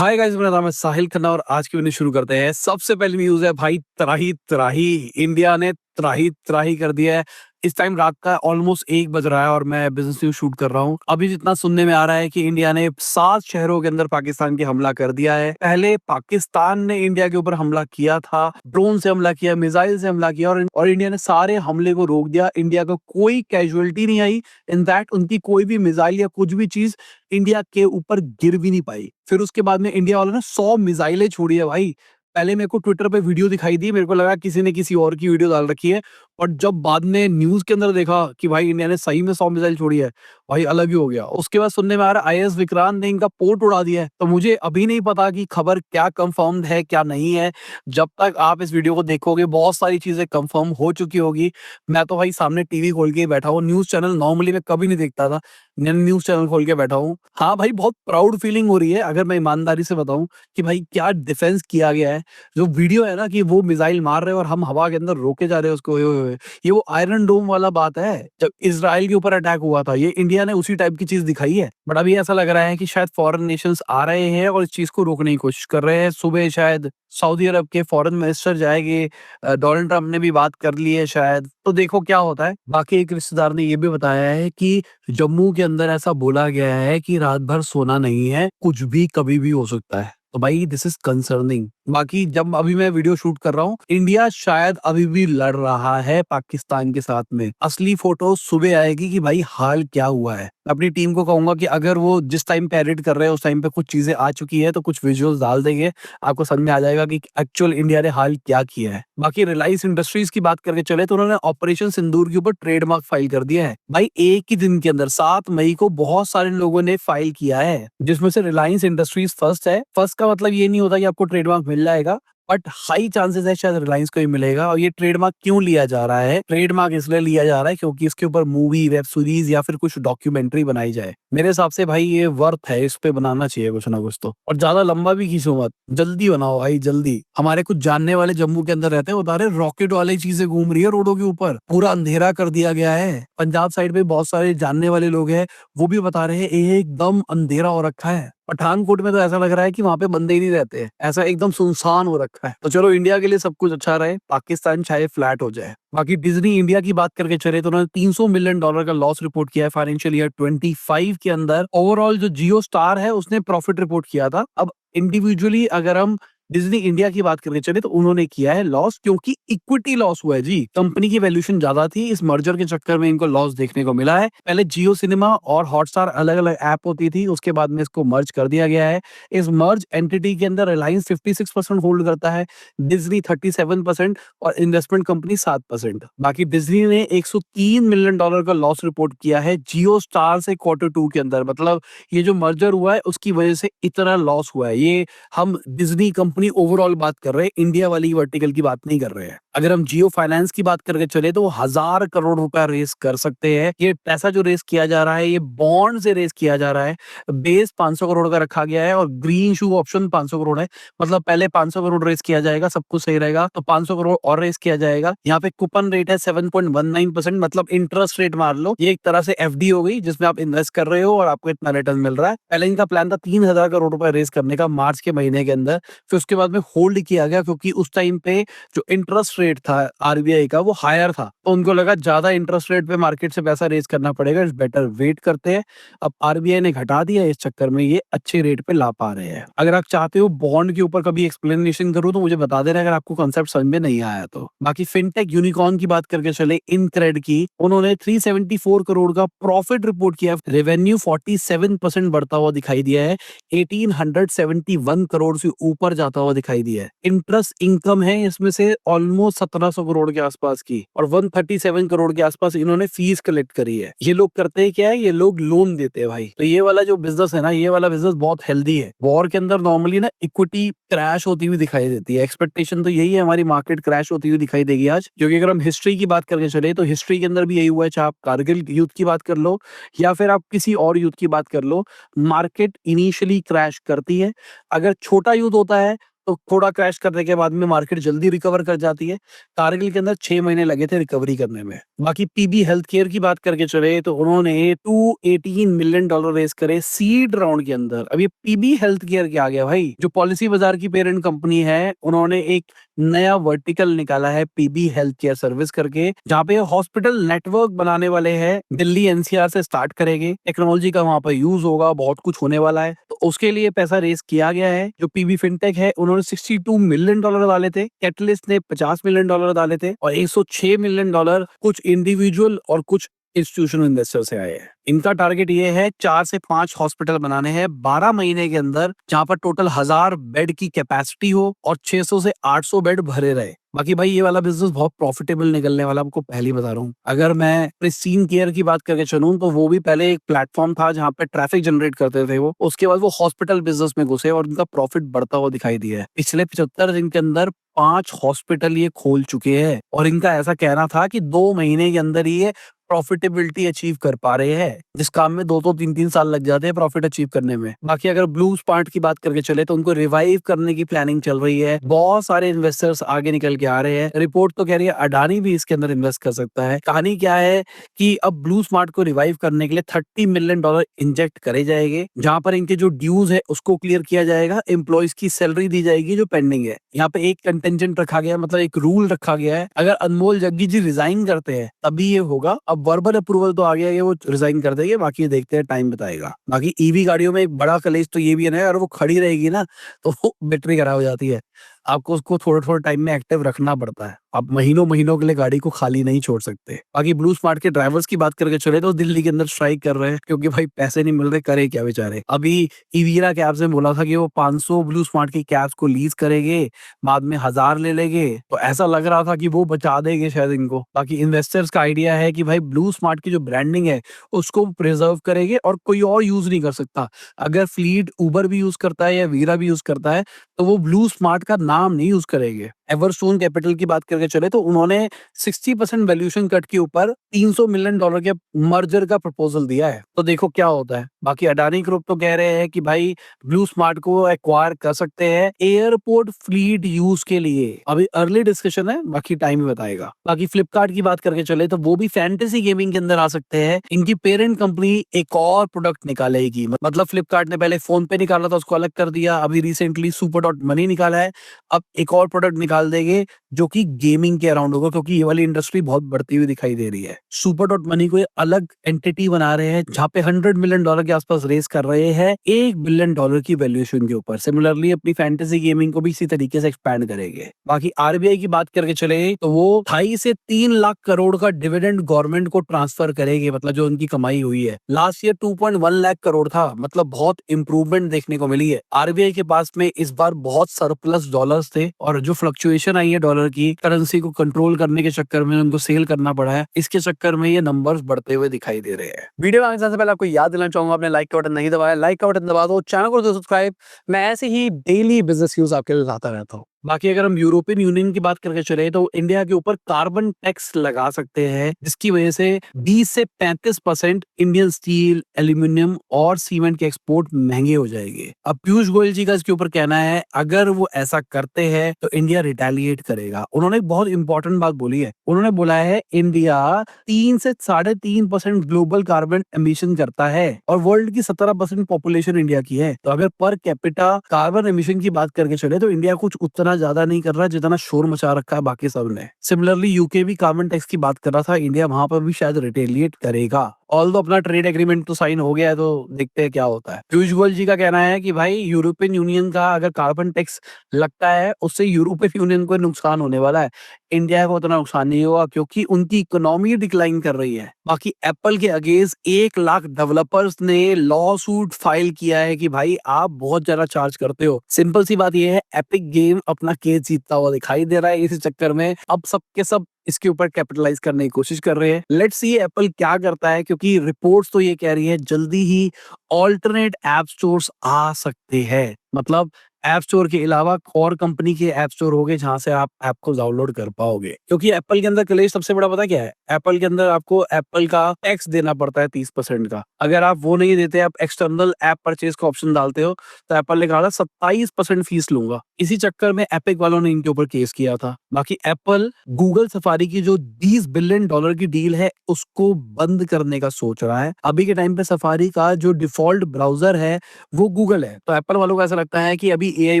Hi guys, मेरा नाम है साहिल खन्ना और आज की वीडियो शुरू करते हैं। सबसे पहली न्यूज़ है भाई, त्राही त्राही इंडिया ने त्राही त्राही कर दिया है। इस टाइम रात का ऑलमोस्ट 1 बज रहा है और मैं बिज़नेस न्यूज़ शूट कर रहा हूँ। अभी जितना सुनने में आ रहा है कि इंडिया ने 7 शहरों के अंदर पाकिस्तान पे हमला कर दिया है। पहले पाकिस्तान ने इंडिया के ऊपर हमला किया था, ड्रोन से हमला किया, मिसाइल से हमला किया और इंडिया ने सारे हमले को रोक दिया। इंडिया को कोई कैजुअलिटी नहीं आई। इनफैक्ट उनकी कोई भी मिसाइल या कुछ भी चीज़ इंडिया के ऊपर गिर भी नहीं पाई। फिर उसके बाद में इंडिया वालों ने 100 मिसाइलें छोड़ी है भाई। पहले मेरे को ट्विटर पे वीडियो दिखाई दी, मेरे को लगा किसी ने किसी और की वीडियो डाल रखी है और जब बाद में न्यूज़ के अंदर देखा कि भाई इंडिया ने सही में 100 मिसाइल छोड़ी है, भाई अलग ही हो गया। उसके बाद सुनने में आ रहा है आईएएस विक्रांत ने इनका पोर्ट उड़ा दिया है। तो मुझे अभी नहीं पता कि खबर क्या कंफर्म्ड है, क्या नहीं है। जब तक आप इस वीडियो को देखोगे बहुत सारी चीज़ें कंफर्म हो चुकी होगी। मैं तो भाई सामने टीवी खोल के ही बैठा हूँ, न्यूज़ चैनल नॉर्मली मैं कभी नहीं देखता था। न्यूज़ चैनल खोल के बैठा हूँ। हाँ भाई, बहुत प्राउड फीलिंग हो रही है अगर मैं ईमानदारी से बताऊँ कि भाई क्या डिफेंस किया गया है। जो वीडियो है ना कि वो मिसाइल मार रहे हैं और हम हवा के अंदर रोके जा रहे हैं उसको, ओए ओए ओए। ये वो आयरन डोम वाला बात है, जब इज़राइल के ऊपर अटैक हुआ था, ये इंडिया ने उसी टाइप की चीज़ दिखाई है। बट अभी ऐसा लग रहा है कि शायद फॉरेन नेशंस आ रहे हैं और इस चीज़ को रोकने की कोशिश कर रहे हैं। सुबह शायद सऊदी अरब के फॉरेन मिनिस्टर जाएँगे, डोनाल्ड ट्रम्प ने भी बात कर ली है शायद, तो देखो क्या होता है। बाकी एक रिश्तेदार ने ये भी बताया है कि जम्मू के अंदर ऐसा बोला गया है कि रात भर सोना नहीं है, कुछ भी कभी भी हो सकता है। तो भाई दिस इज़ कंसर्निंग। बाकी जब अभी मैं वीडियो शूट कर रहा हूँ, इंडिया शायद अभी भी लड़ रहा है पाकिस्तान के साथ में। असली फ़ोटो सुबह आएगी कि भाई हाल क्या हुआ है। अपनी टीम को कहूँगा कि अगर वो जिस टाइम पैरेड कर रहे हैं उस टाइम पे कुछ चीज़ें आ चुकी है तो कुछ विजुअल्स डाल देंगे, आपको समझ में आ जाएगा कि एक्चुअल इंडिया ने हाल क्या किया है। बाकी रिलायंस इंडस्ट्रीज़ की बात करके चले तो उन्होंने ऑपरेशन सिंदूर के ऊपर ट्रेडमार्क फाइल कर दिया है। भाई एक ही दिन के अंदर 7 मई को बहुत सारे लोगों ने फाइल किया है, जिसमें से रिलायंस इंडस्ट्रीज़ फर्स्ट है। फर्स्ट का मतलब ये नहीं होता कि आपको ट्रेडमार्क मिल जाएगा, बट हाई चांसेस है शायद रिलायंस को ही मिलेगा। और ये ट्रेडमार्क क्यों लिया जा रहा है? ट्रेडमार्क इसलिए लिया जा रहा है क्योंकि इसके ऊपर मूवी, वेब सीरीज या फिर कुछ डॉक्यूमेंट्री बनाई जाए। मेरे हिसाब से भाई ये वर्थ है, इस पे बनाना चाहिए कुछ ना कुछ तो। और ज्यादा लंबा भी खींचो मत, जल्दी बनाओ भाई जल्दी। हमारे कुछ जानने वाले जम्मू के अंदर रहते हैं, बता रहे रॉकेट वाली चीजें घूम रही है रोडों के ऊपर, पूरा अंधेरा कर दिया गया है। पंजाब साइड पे बहुत सारे जानने वाले लोग हैं, वो भी बता रहे हैं एकदम अंधेरा हो रखा है। पठानकोट में तो ऐसा लग रहा है कि वहाँ पे बंदे ही नहीं रहते हैं, ऐसा एकदम सुनसान हो रखा है। तो चलो इंडिया के लिए सब कुछ अच्छा रहे, पाकिस्तान चाहे फ्लैट हो जाए। बाकी डिज्नी इंडिया की बात करके चले तो उन्होंने $300 मिलियन का लॉस रिपोर्ट किया है फाइनेंशियल ईयर 25 के अंदर। ओवरऑल जो जियो स्टार है उसने प्रॉफिट रिपोर्ट किया था। अब इंडिविजुअली अगर हम डिज्नी इंडिया की बात करके चले तो उन्होंने किया है लॉस, क्योंकि इक्विटी लॉस हुआ है जी। कंपनी की वैल्यूएशन ज्यादा थी, इस मर्जर के चक्कर में इनको लॉस देखने को मिला है। पहले जियो सिनेमा और हॉटस्टार अलग अलग ऐप होती थी, उसके बाद में इसको मर्ज कर दिया गया है। इस मर्ज एंटिटी के अंदर रिलायंस 56% होल्ड करता है, डिज्नी 37% और इन्वेस्टमेंट कंपनी 7%। बाकी डिज्नी ने $103 मिलियन का लॉस रिपोर्ट किया है जियो स्टार से Q2 के अंदर। मतलब ये जो मर्जर हुआ है उसकी वजह से इतना लॉस हुआ है। ये हम डिज्नी कंपनी ओवरऑल बात कर रहे हैं, इंडिया वाली वर्टिकल की बात नहीं कर रहे हैं। अगर हम जियो फाइनेंस की बात करके चले तो 1000 करोड़ रुपया रेस कर सकते हैं। ये पैसा जो रेस किया जा रहा है ये बॉन्ड से रेस किया जा रहा है। बेस 500 करोड़ का रखा गया है और ग्रीन शू ऑप्शन 500 करोड़ है। मतलब पहले 500 करोड़ रेस किया जाएगा, सब कुछ सही रहेगा तो 500 करोड़ और रेस किया जाएगा। यहाँ पे कूपन रेट है 7.19%, मतलब इंटरेस्ट रेट मार लो, ये एक तरह से एफडी हो गई जिसमें आप इन्वेस्ट कर रहे हो और आपको इतना रिटर्न मिल रहा है। पहले इनका प्लान था 3000 करोड़ रुपए रेस करने का मार्च के महीने के अंदर, फिर उसके बाद में होल्ड किया गया क्योंकि उस टाइम पे जो इंटरेस्ट रेट था आरबीआई का वो हायर था, तो उनको लगा ज्यादा इंटरेस्ट रेट पे मार्केट से पैसा रेज करना पड़ेगा, इट्स बेटर वेट करते हैं। अब आरबीआई ने घटा दिया, इस चक्कर में ये अच्छे रेट पे ला पा रहे हैं। अगर आप चाहते हो बॉन्ड के ऊपर कभी एक्सप्लेनेशन करूं तो मुझे बता देना अगर आपको कॉन्सेप्ट समझ में नहीं आया तो। बाकी फिनटेक यूनिकॉर्न की बात करके चले, इनक्रेड की, उन्होंने 374 करोड़ का प्रॉफिट रिपोर्ट किया। रेवेन्यू 47% बढ़ता हुआ दिखाई दिया है, 1871 करोड़ से ऊपर जाता हुआ दिखाई दिया है। इंटरेस्ट इनकम है इसमें से ऑलमोस्ट 1700 करोड़ के आसपास की और 137 करोड़ के आसपास इन्होंने फीस कलेक्ट करी है। ये लोग करते हैं क्या है, ये लोग लोन देते हैं भाई। तो ये वाला जो बिजनेस है ना, ये वाला बिजनेस बहुत हेल्दी है। वॉर के अंदर नॉर्मली ना इक्विटी क्रैश होती हुई दिखाई देती है, एक्सपेक्टेशन तो यही है हमारी मार्केट क्रैश होती हुई दिखाई देगी आज। क्योंकि अगर हम हिस्ट्री की बात करके चले तो हिस्ट्री के अंदर भी यही हुआ है, चाहे आप कारगिल युद्ध की बात कर लो या फिर आप किसी और युद्ध की बात कर लो, मार्केट इनिशियली क्रैश करती है। अगर छोटा युद्ध होता है तो थोड़ा क्रैश करने के बाद में मार्केट जल्दी रिकवर कर जाती है। कारगिल के अंदर 6 महीने लगे थे रिकवरी करने में। बाकी पीबी हेल्थ केयर की बात करके चले तो उन्होंने $218 मिलियन रेज़ करे सीड राउंड के अंदर। अब ये पीबी हेल्थ केयर क्या आ गया भाई? जो पॉलिसी बाजार की पेरेंट कंपनी है, उन्होंने एक नया वर्टिकल निकाला है पीबी हेल्थ केयर सर्विस करके, जहाँ पे हॉस्पिटल नेटवर्क बनाने वाले हैं। दिल्ली एनसीआर से स्टार्ट करेंगे, टेक्नोलॉजी का वहां पर यूज होगा, बहुत कुछ होने वाला है। तो उसके लिए पैसा रेज किया गया है। जो पीबी फिनटेक है, उन्होंने $62 मिलियन डाले थे, कैटलिस्ट ने $50 मिलियन डाले थे, और $106 मिलियन कुछ इंडिविजुअल और कुछ इंस्टीट्यूशनल इन्वेस्टर से आए हैं। इनका टारगेट ये है 4 से 5 हॉस्पिटल बनाने हैं 12 महीने के अंदर, जहां पर टोटल 1000 बेड की कैपेसिटी हो और 600 से 800 बेड भरे रहे। बाकी भाई ये वाला बिजनेस बहुत प्रॉफिटेबल निकलने वाला, आपको पहले ही बता रहा हूँ। अगर मैं प्रिस्टीन केयर की बात करके चलूं तो वो भी पहले एक प्लेटफॉर्म था जहां पे ट्रैफिक जनरेट करते थे वो, उसके बाद वो हॉस्पिटल बिजनेस में घुसे और उनका प्रॉफिट बढ़ता हुआ दिखाई दिया है। पिछले 75 दिन के अंदर 5 हॉस्पिटल ये खोल चुके हैं, और इनका ऐसा कहना था कि 2 महीने के अंदर ही ये प्रॉफिटेबिलिटी अचीव कर पा रहे हैं, जिस काम में 2 3 साल लग जाते हैं प्रॉफिट अचीव करने में। बाकी अगर ब्लू स्पार्ट की बात करके चले तो उनको रिवाइव करने की प्लानिंग चल रही है। बहुत सारे इन्वेस्टर्स आगे निकल के आ रहे हैं। रिपोर्ट तो कह रही है अडानी भी इसके अंदर इन्वेस्ट कर सकता है। कहानी क्या है कि अब ब्लू स्मार्ट को रिवाइव करने के लिए $30 मिलियन इंजेक्ट करे जाएंगे, जहां पर इनके जो ड्यूज है उसको क्लियर किया जाएगा, एम्प्लॉइज की सैलरी दी जाएगी जो पेंडिंग है। यहाँ पे एक कंटेंजेंट रखा गया, मतलब एक रूल रखा गया है, अगर अनमोल जग्गी जी रिजाइन करते हैं तभी ये होगा। अब वर्बल अप्रूवल तो आ गया है, वो रिजाइन कर देंगे, बाकी देखते हैं, टाइम बताएगा। बाकी ईवी गाड़ियों में एक बड़ा कलेश तो ये भी है ना, अगर वो खड़ी रहेगी ना तो वो बैटरी खराब हो जाती है। आपको उसको थोड़े-थोड़े टाइम में एक्टिव रखना पड़ता है। आप महीनों-महीनों के लिए गाड़ी को खाली नहीं छोड़ सकते। बाकी ब्लू स्मार्ट के ड्राइवर्स की बात करके चले तो दिल्ली के अंदर स्ट्राइक कर रहे हैं, क्योंकि भाई पैसे नहीं मिल रहे, करे क्या बेचारे। अभी ईवीरा कैब्स ने बोला था कि वो 500 ब्लू स्मार्ट की कैब्स को लीज करेंगे, बाद में 1000 ले लेंगे, तो ऐसा लग रहा था कि वो बचा देंगे शायद इनको। बाकी इन्वेस्टर्स का आइडिया है कि भाई ब्लू स्मार्ट की जो ब्रांडिंग है उसको प्रिजर्व करेंगे और कोई और यूज नहीं कर सकता। अगर फ्लीट उबर भी यूज करता है या वीरा भी यूज करता है तो वो ब्लू स्मार्ट का नाम नहीं यूज करेंगे। एवरस्टोन कैपिटल की बात करके चले तो उन्होंने 60% वैल्यूएशन कट के ऊपर $300 मिलियन के मर्जर का प्रपोजल दिया है, तो देखो क्या होता है। बाकी अडानी ग्रुप तो कह रहे हैं कि भाई ब्लू स्मार्ट को एक्वायर कर सकते हैं एयरपोर्ट फ्लीट यूज के लिए। अभी अर्ली डिस्कशन है, बाकी टाइम ही बताएगा। बाकी फ्लिपकार्ट की बात करके चले तो वो भी फैंटेसी गेमिंग के अंदर आ सकते हैं। इनकी पेरेंट कंपनी एक और प्रोडक्ट निकालेगी, मतलब फ्लिपकार्ट ने पहले फोन पे निकाला था, उसको अलग कर दिया, अभी रिसेंटली सुपर डॉट मनी निकाला है, अब एक और प्रोडक्ट निकाल देंगे जो कि गेमिंग के अराउंड होगा, क्योंकि ये वाली इंडस्ट्री बहुत बढ़ती हुई दिखाई दे रही है। सुपर डॉट मनी को अलग एंटिटी बना रहे हैं, जहां पे $100 मिलियन के आसपास रेस कर रहे हैं $1 बिलियन की वैल्यूएशन के ऊपर। सिमिलरली अपनी फैंटेसी गेमिंग को भी इसी तरीके से एक्सपैंड करेंगे। बाकी आरबीआई की बात करके चले तो वो 2.5 से 3 लाख करोड़ का डिविडेंड गवर्नमेंट को ट्रांसफर करेंगे, मतलब जो उनकी कमाई हुई है। लास्ट ईयर 2.1 लाख करोड़ था, मतलब बहुत इंप्रूवमेंट देखने को मिली है। आरबीआई के पास में इस बार बहुत सरप्लस डॉलर्स थे, और जो फ्लक्चुएशन आई है डॉलर की, करेंसी को कंट्रोल करने के चक्कर में उनको सेल करना पड़ा है, इसके चक्कर में ये नंबर्स बढ़ते हुए दिखाई दे रहे हैं। वीडियो आगे जाने से पहले आपको याद दिलाना चाहूंगा, आपने लाइक का बटन नहीं दबाया, लाइक का बटन दबा दो, चैनल को दो सब्सक्राइब। मैं ऐसे ही डेली बिजनेस न्यूज आपके लिए लाता रहता हूँ। बाकी अगर हम यूरोपियन यूनियन की बात करके चले तो इंडिया के ऊपर कार्बन टैक्स लगा सकते हैं, जिसकी वजह से 20 से 35% इंडियन स्टील, एल्यूमिनियम और सीमेंट के एक्सपोर्ट महंगे हो जाएंगे। अब पीयूष गोयल जी का इसके ऊपर कहना है, अगर वो ऐसा करते हैं तो इंडिया रिटेलिएट करेगा। उन्होंने एक बहुत इंपॉर्टेंट बात बोली है, उन्होंने बोला है इंडिया 3 से 3.5% ग्लोबल कार्बन एमिशन करता है और वर्ल्ड की 17% पॉपुलेशन इंडिया की है। तो अगर पर कैपिटा कार्बन एमिशन की बात करके चले तो इंडिया कुछ उतना ज्यादा नहीं कर रहा जितना शोर मचा रखा है बाकी सब ने। सिमिलरली यूके भी कार्बन टैक्स की बात कर रहा था, इंडिया वहां पर भी शायद रिटेलिएट करेगा। ऑल अपना ट्रेड एग्रीमेंट तो साइन हो गया है, तो देखते हैं क्या होता है। पीयूष गोयल जी का कहना है कि भाई यूरोपियन यूनियन का अगर कार्बन टैक्स लगता है उससे यूरोपियन यूनियन को नुकसान होने वाला है, इंडिया को उतना नुकसान नहीं होगा, क्योंकि उनकी इकोनॉमी डिक्लाइन कर रही है। बाकी एप्पल के अगेंस्ट 1 लाख डेवलपर्स ने लॉ सूट फाइल किया है कि भाई आप बहुत ज्यादा चार्ज करते हो। सिंपल सी बात यह है, एपिक गेम अपना केस जीतता हुआ दिखाई दे रहा है, इसी चक्कर में अब सबके सब इसके ऊपर कैपिटलाइज करने की कोशिश कर रहे हैं। लेट्स सी एप्पल क्या करता है, क्योंकि रिपोर्ट्स तो ये कह रही है जल्दी ही ऑल्टरनेट ऐप स्टोर्स आ सकते हैं। मतलब ऐप स्टोर के अलावा और कंपनी के ऐप स्टोर होंगे जहाँ से आप ऐप को डाउनलोड कर पाओगे। क्योंकि एप्पल के अंदर क्लेश सबसे बड़ा पता क्या है? एप्पल के अंदर आपको एप्पल का टैक्स देना पड़ता है 30% का। अगर आप वो नहीं देते, आप एक्सटर्नल ऐप परचेज़ का ऑप्शन डालते हो, तो एप्पल ने कहा था 27% फीस लूँगा। इसी चक्कर में एपिक वालों ने इनके ऊपर केस किया था। बाकी एप्पल गूगल सफारी की जो $20 बिलियन की डील है, उसको बंद करने का सोच रहा है। अभी के टाइम पे सफारी का जो डिफ़ॉल्ट ब्राउज़र है, वो गूगल है। तो एप्पल वालों को ऐसा लगता है कि अभी एआई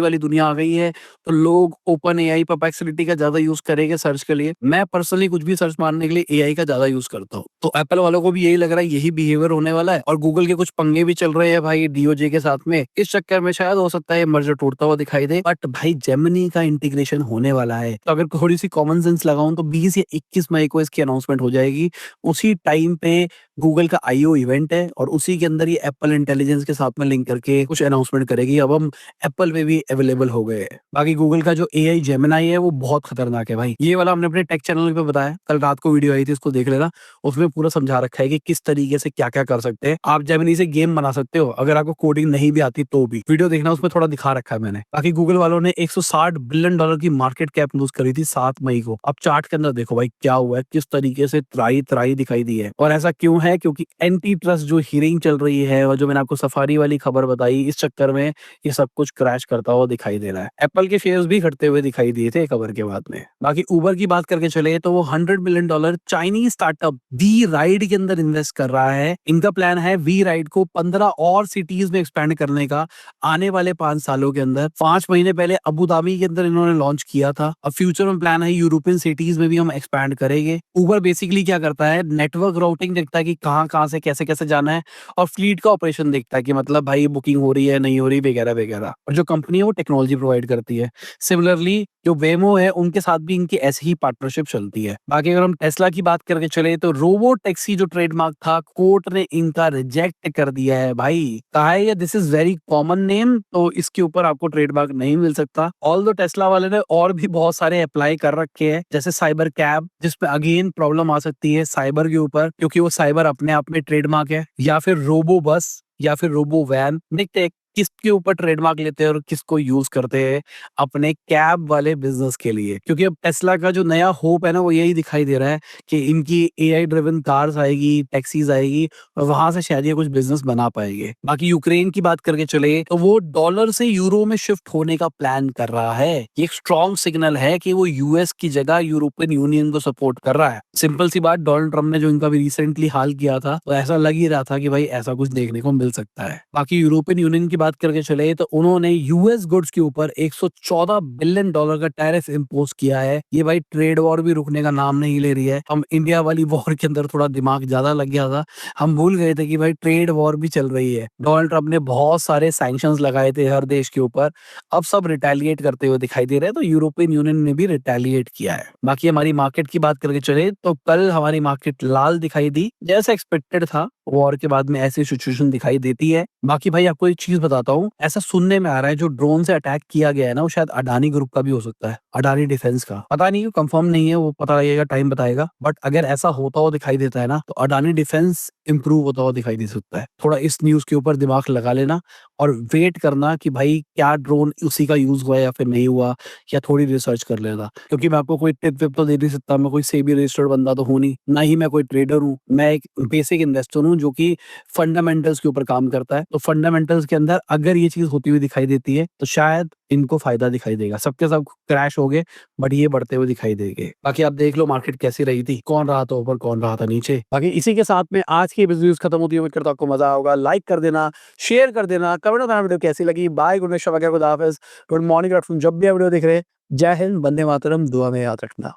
वाली दुनिया आ गई है, तो लोग ओपन एआई, परप्लेक्सिटी का ज़्यादा यूज़ करेंगे सर्च के लिए। मैं पर्सनली कुछ भी सर्च मारने के लिए एआई का ज़्यादा यूज़ करता हूँ। तो एप्पल वालों को भी यही लग रहा है, यही बिहेवियर होने वाला है और गूगल के कुछ पंगे भी चल रहे हैं भाई डीओजे के साथ में। इस चक्कर में शायद हो सकता है ये मर्जर टूटता हुआ दिखाई दे। बट भाई जेमिनी का इंटीग्रेशन होने वाला है। तो अगर थोड़ी-सी कॉमन सेंस लगाऊँ तो 20 या 21 मई को इसकी अनाउंसमेंट हो जाएगी। उसी टाइम पे गूगल का आईओ इवेंट है और उसी के अंदर ये एप्पल इंटेलिजेंस के साथ में लिंक करके कुछ अनाउंसमेंट करेगी। अब हम एप्पल में भी अवेलेबल हो गए हैं। बाकी गूगल का जो एआई जेमिनी है वो बहुत खतरनाक है भाई। ये वाला हमने अपने टेक चैनल पे बताया। कल रात को वीडियो आई थी, उसको देख लेना। उसमें पूरा समझा रखा है कि किस तरीके से क्या-क्या कर सकते हैं। आप जेमिनी से गेम बना सकते हो, अगर आपको कोडिंग नहीं भी आती तो भी। वीडियो देखना, उसमें थोड़ा दिखा रखा है मैंने। बाकी गूगल वालों ने $160 बिलियन की मार्केट कैप लूज़ करी थी 7 मई को। अब चार्ट के अंदर देखो भाई क्या हुआ है, किस तरीके से त्राही-त्राही दिखाई दी है। और ऐसा क्यों है? क्योंकि एंटी ट्रस्ट जो हियरिंग चल रही है और जो मैंने आपको सफारी वाली खबर बताई, इस चक्कर में ये सब कुछ क्रैश करता हुआ दिखाई दे रहा है। एप्पल के शेयर्स भी घटते हुए दिखाई दिए थे खबर के बाद में। बाकी उबर की बात करके चले तो वो $100 million Chinese startup WeRide के अंदर इन्वेस्ट कर रहा है। इनका प्लान है वी राइड को 15 और सिटीज में एक्सपैंड करने का आने वाले 5 सालों के अंदर। 5 महीने पहले अबू धाबी के अंदर इन्होंने लॉन्च किया था। अब फ्यूचर में प्लान है यूरोपियन सिटीज में भी हम एक्सपैंड करेंगे। उबर बेसिकली क्या करता है? नेटवर्क राउटिंग देखता है कि कहाँ-कहाँ से कैसे-कैसे जाना है और फ्लीट का ऑपरेशन देखता है कि मतलब भाई बुकिंग हो रही है, नहीं हो रही, वगैरह-वगैरह। और जो कंपनी है वो टेक्नोलॉजी प्रोवाइड करती है। सिमिलरली जो वेमो है उनके साथ भी इनकी ऐसी ही पार्टनरशिप चलती है। बाकी अगर हम टेस्ला की बात करके चले तो रोबो टैक्सी जो ट्रेडमार्क था, कोर्ट ने इनका रिजेक्ट कर दिया है भाई। कहा है ये this is very common name, तो इसके ऊपर आपको ट्रेडमार्क नहीं मिल सकता। ऑल्दो टेस्ला वाले ने और भी बहुत सारे अप्लाई कर रखे हैं, जैसे साइबर कैब, जिसमें अगेन प्रॉब्लम आ सकती है साइबर के ऊपर, क्योंकि वो साइबर अपने आप में ट्रेडमार्क है, या फिर रोबो बस या फिर रोबो वैन। देखते हैं किसके ऊपर ट्रेडमार्क लेते हैं और किसको यूज करते हैं अपने कैब वाले बिजनेस के लिए। क्योंकि अब टेस्ला का जो नया होप है ना, वो यही दिखाई दे रहा है कि इनकी एआई ड्रिवन कार्स आएगी, टैक्सीज आएगी और वहां से शायद ये कुछ बिजनेस बना पाएंगे। बाकी यूक्रेन की बात करके चले तो वो डॉलर से यूरो में शिफ्ट होने का प्लान कर रहा है। ये एक स्ट्रॉन्ग सिग्नल है कि वो यूएस की जगह यूरोपियन यूनियन को सपोर्ट कर रहा है। सिंपल सी बात, डोनाल्ड ट्रम्प ने जो इनका भी रिसेंटली हाल किया था, तो ऐसा लग ही रहा था कि भाई ऐसा कुछ देखने को मिल सकता है। बाकी यूरोपियन यूनियन की बात करके चले तो उन्होंने यूएस गुड्स के ऊपर $114 बिलियन का टैरिफ इम्पोज किया है। ये भाई ट्रेड वॉर भी रुकने का नाम नहीं ले रही है। हम इंडिया वाली वॉर के अंदर थोड़ा दिमाग ज्यादा लग गया था, हम भूल गए थे कि भाई ट्रेड वॉर भी चल रही है। डोनाल्ड ट्रम्प ने बहुत सारे सैंक्शंस लगाए थे हर देश के ऊपर, अब सब रिटेलिएट करते हुए दिखाई दे रहे हैं, तो यूरोपियन यूनियन ने भी रिटेलिएट किया है। बाकी हमारी मार्केट की बात करके चले तो कल हमारी मार्केट लाल दिखाई दी, जैसा एक्सपेक्टेड था। वॉर के बाद में ऐसी सिचुएशन दिखाई देती है। बाकी भाई आपको एक चीज बताता हूँ, ऐसा सुनने में आ रहा है जो ड्रोन से अटैक किया गया है ना, वो शायद अडानी ग्रुप का भी हो सकता है, अडानी डिफेंस का। पता नहीं, कंफर्म नहीं है, वो पता लगेगा, टाइम बताएगा। बट अगर ऐसा होता हुआ दिखाई देता है ना, तो अडानी डिफेंस इंप्रूव होता हुआ दिखाई दे सकता है। थोड़ा इस न्यूज के ऊपर दिमाग लगा लेना और वेट करना कि भाई क्या ड्रोन उसी का यूज हुआ या फिर नहीं हुआ, या थोड़ी रिसर्च कर लेना। क्योंकि मैं आपको कोई टिप विप तो दे नहीं सकता, मैं कोई सेबी रजिस्टर्ड बंदा तो हूं नहीं, ना ही मैं कोई ट्रेडर हूँ। मैं एक बेसिक इन्वेस्टर हूँ जो कि फंडामेंटल्स के ऊपर काम करता है। तो फंडामेंटल्स के अंदर अगर ये चीज होती हुई दिखाई देती है तो शायद इनको फायदा दिखाई देगा। सबके सब क्रैश हो गए, बट ये बढ़ते हुए दिखाई देंगे। बाकी आप देख लो मार्केट कैसी रही थी, कौन रहा था ऊपर, कौन रहा था नीचे। बाकी इसी के साथ में आज की बिजनेस खत्म होती है। उम्मीद करता हूं आपको मजा होगा। लाइक कर देना, शेयर कर देना, कमेंट बताना वीडियो कैसी लगी। बाय, गुड नाइट, खुदा हाफिज, गुड मॉर्निंग, जब भी वीडियो देख रहे हैं। जय हिंद, वंदे मातरम, दुआ में याद रखना।